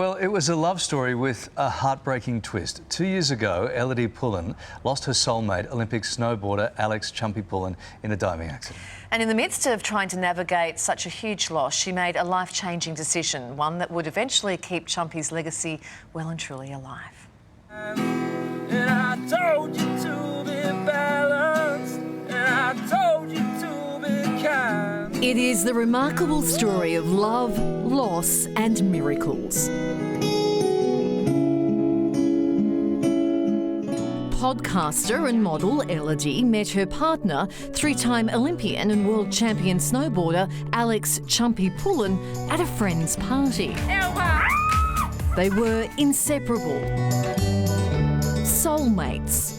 Well, it was a love story with a heartbreaking twist. 2 years ago, Ellidy Pullin lost her soulmate, Olympic snowboarder Alex Chumpy Pullin, in a diving accident. And in the midst of trying to navigate such a huge loss, she made a life-changing decision, one that would eventually keep Chumpy's legacy well and truly alive. And I told you to be balanced, and I told you to be kind. It is the remarkable story of love, loss and miracles. Podcaster and model Ellidy met her partner, three-time Olympian and world champion snowboarder Alex Chumpy Pullin at a friend's party. They were inseparable, soulmates.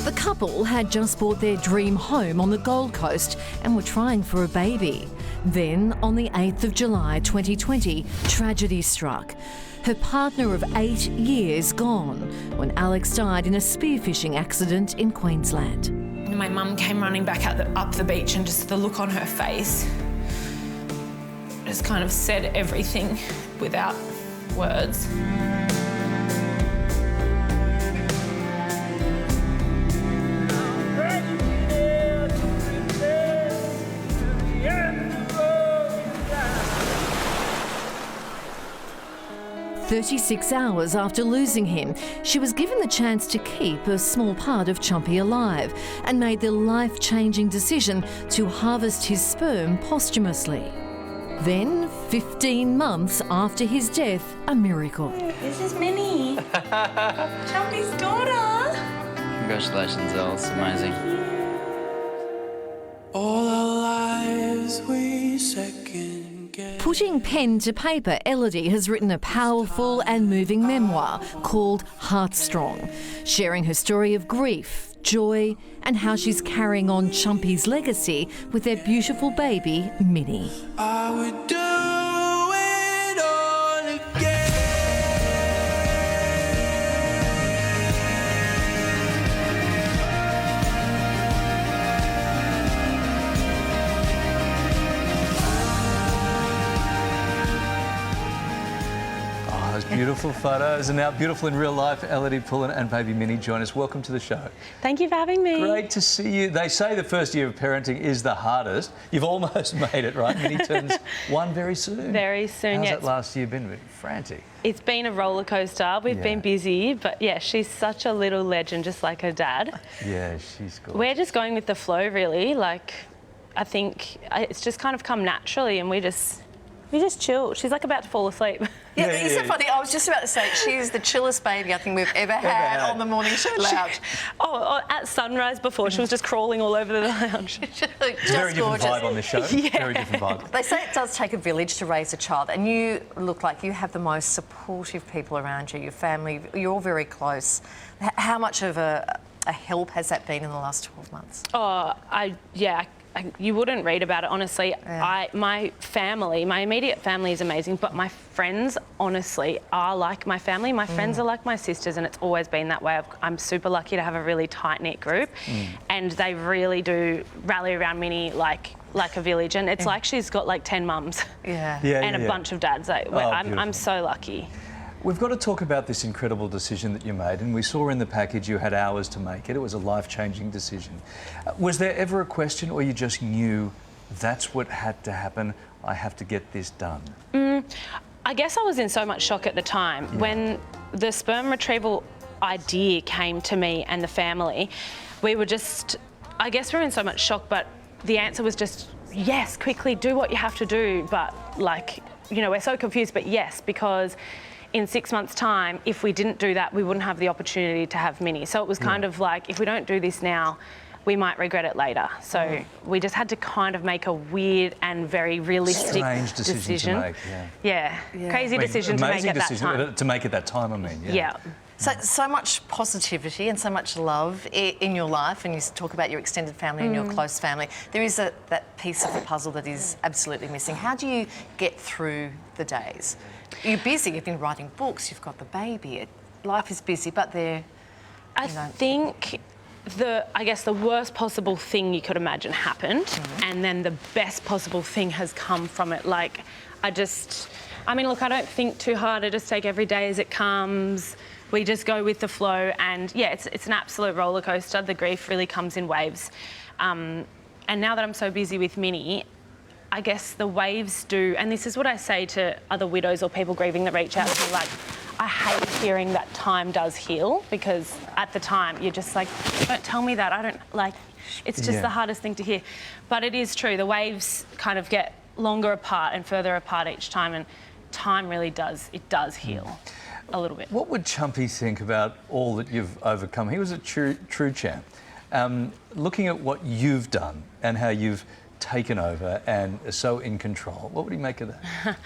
The couple had just bought their dream home on the Gold Coast and were trying for a baby. Then, on the 8th of July 2020, tragedy struck. Her partner of 8 years gone when Alex died in a spearfishing accident in Queensland. My mum came running back up the beach, and just the look on her face just kind of said everything without words. "36 hours after losing him, she was given the chance to keep a small part of Chumpy alive and made the life-changing decision to harvest his sperm posthumously. Then, 15 months after his death, a miracle. This is Minnie, Chumpy's daughter. Congratulations, Elle. It's amazing. All our lives we second guess. Putting pen to paper, Ellidy has written a powerful and moving memoir called Heartstrong, sharing her story of grief, joy and how she's carrying on Chumpy's legacy with their beautiful baby, Minnie. I would do it all again. Those beautiful photos are now beautiful in real life. Ellidy Pullin and baby Minnie join us. Welcome to the show. Thank you for having me. Great to see you. They say the first year of parenting is the hardest. You've almost made it, right? Minnie turns one very soon. Very soon, How's yeah. that last year been? Frantic. It's been a roller coaster. We've been busy, but yeah, she's such a little legend, just like her dad. Yeah, she's gorgeous. We're just going with the flow, really. Like, I think it's just kind of come naturally, and we just chill. She's like about to fall asleep. Yeah, it's so funny. I was just about to say, she's the chillest baby I think we've ever had on the morning show lounge. At sunrise before, she was just crawling all over the lounge. It's a very different vibe on this show. Yeah. Very different vibe. They say it does take a village to raise a child, and you look like you have the most supportive people around you, your family. You're all very close. How much of a help has that been in the last 12 months? You wouldn't read about it, honestly. Yeah. My family, my immediate family is amazing, but my friends, honestly, are like my family. My friends are like my sisters, and it's always been that way. I'm super lucky to have a really tight-knit group, and they really do rally around Minnie like a village, and it's like she's got like 10 mums and a bunch of dads. I'm so lucky. We've got to talk about this incredible decision that you made, and we saw in the package you had hours to make it. It was a life-changing decision. Was there ever a question, or you just knew that's what had to happen, I have to get this done? I guess I was in so much shock at the time. When the sperm retrieval idea came to me and the family, we were just, I guess we were in so much shock, but the answer was just, yes, quickly, do what you have to do. But like, you know, we're so confused, but yes, because in 6 months' time, if we didn't do that, we wouldn't have the opportunity to have Minnie. So it was kind of like, if we don't do this now, we might regret it later. So we just had to kind of make a weird and very realistic Strange decision to make, Crazy decision to make at that time. To make at that time, I mean. Yeah. So much positivity and so much love in your life, and you talk about your extended family and your close family. There is that piece of the puzzle that is absolutely missing. How do you get through the days? You're busy, you've been writing books, you've got the baby. Life is busy, but I think I guess the worst possible thing you could imagine happened, and then the best possible thing has come from it. Like, I mean, look, I don't think too hard. I just take every day as it comes. We just go with the flow, and yeah, it's an absolute roller coaster. The grief really comes in waves. And now that I'm so busy with Minnie, I guess the waves do, and this is what I say to other widows or people grieving that reach out to me, like, I hate hearing that time does heal, because at the time you're just like, don't tell me that, I don't, like, it's just the hardest thing to hear. But it is true, the waves kind of get longer apart and further apart each time, and time really does heal a little bit. What would Chumpy think about all that you've overcome? He was a true champ. Looking at what you've done and how you've taken over and are so in control, what would he make of that?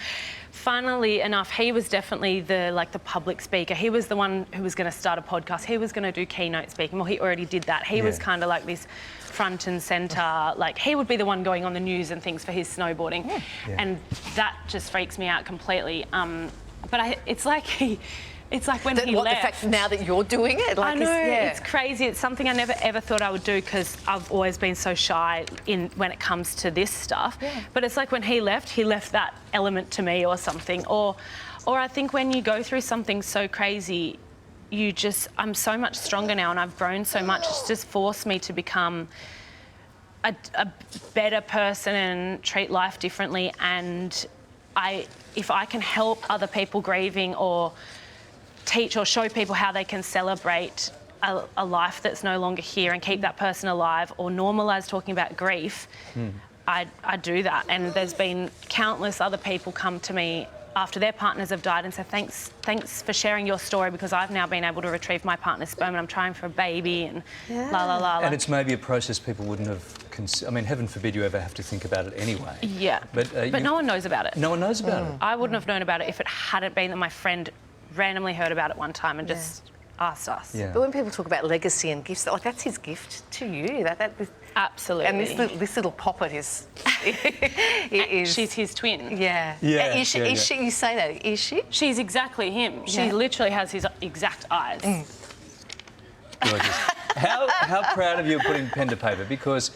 Funnily enough, he was definitely the public speaker. He was the one who was going to start a podcast. He was going to do keynote speaking. Well, he already did that. He was kind of like this front and centre. Like, he would be the one going on the news and things for his snowboarding, and that just freaks me out completely. But it's like when he left. The fact now that you're doing it, like, I know, it's crazy. It's something I never ever thought I would do, because I've always been so shy when it comes to this stuff. But it's like when he left that element to me or something. Or I think when you go through something so crazy, I'm so much stronger now, and I've grown so much. It's just forced me to become a better person and treat life differently. And if I can help other people grieving, or teach or show people how they can celebrate a life that's no longer here and keep that person alive, or normalise talking about grief, I do that. And there's been countless other people come to me after their partners have died and say, thanks for sharing your story, because I've now been able to retrieve my partner's sperm and I'm trying for a baby, and la la la. And it's maybe a process people wouldn't have I mean, heaven forbid you ever have to think about it anyway. Yeah, but no one knows about it. No one knows about it. I wouldn't have known about it if it hadn't been that my friend randomly heard about it one time and just asked us. Yeah. But when people talk about legacy and gifts, like, that's his gift to you. Absolutely. And this little poppet is she's his twin. Yeah. Is she? You say that? Is she? She's exactly him. She literally has his exact eyes. Gorgeous. How proud of you of putting pen to paper, because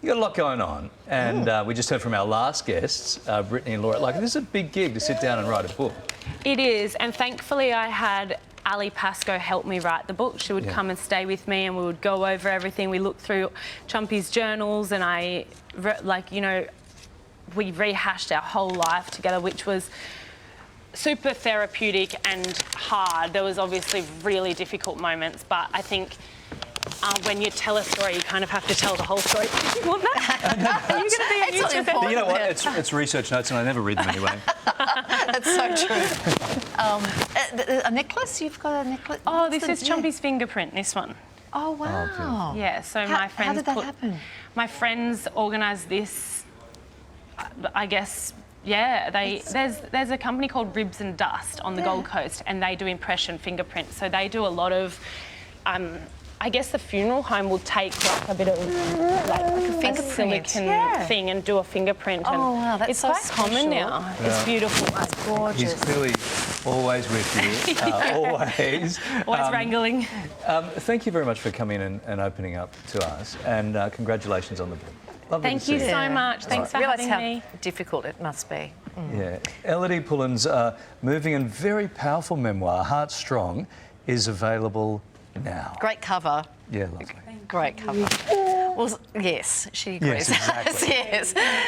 you got a lot going on, and we just heard from our last guests, Brittany and Laura. Like, this is a big gig to sit down and write a book. It is, and thankfully I had Ali Pascoe help me write the book. She would come and stay with me, and we would go over everything. We looked through Chumpy's journals, and we rehashed our whole life together, which was super therapeutic and hard. There was obviously really difficult moments, but I think when you tell a story, you kind of have to tell the whole story. Did you want that? Are you going to be a YouTuber? You know what? It's research notes, and I never read them anyway. That's so true. A necklace? You've got a necklace? Oh, this is Chumpy's fingerprint, this one. Oh, wow. Yeah, so my friends... How did that happen? My friends organised this, I guess... Yeah, there's a company called Ribs and Dust on the Gold Coast, and they do impression fingerprints. So they do a lot of... I guess the funeral home will take like a bit of a silicone thing and do a fingerprint. Oh, wow, that's it's so quite special. Common now. Yeah. It's beautiful. It's gorgeous. He's clearly always with you, always. Always wrangling. Thank you very much for coming in and opening up to us, and congratulations on the book. Lovely Thank you so much. Thanks for having me. How difficult it must be. Yeah. Ellidy Pullin's moving and very powerful memoir, Heartstrong, is available now. Great cover. Yeah, lovely. Great cover. Well, yes, she agrees. Yes, exactly. Yes.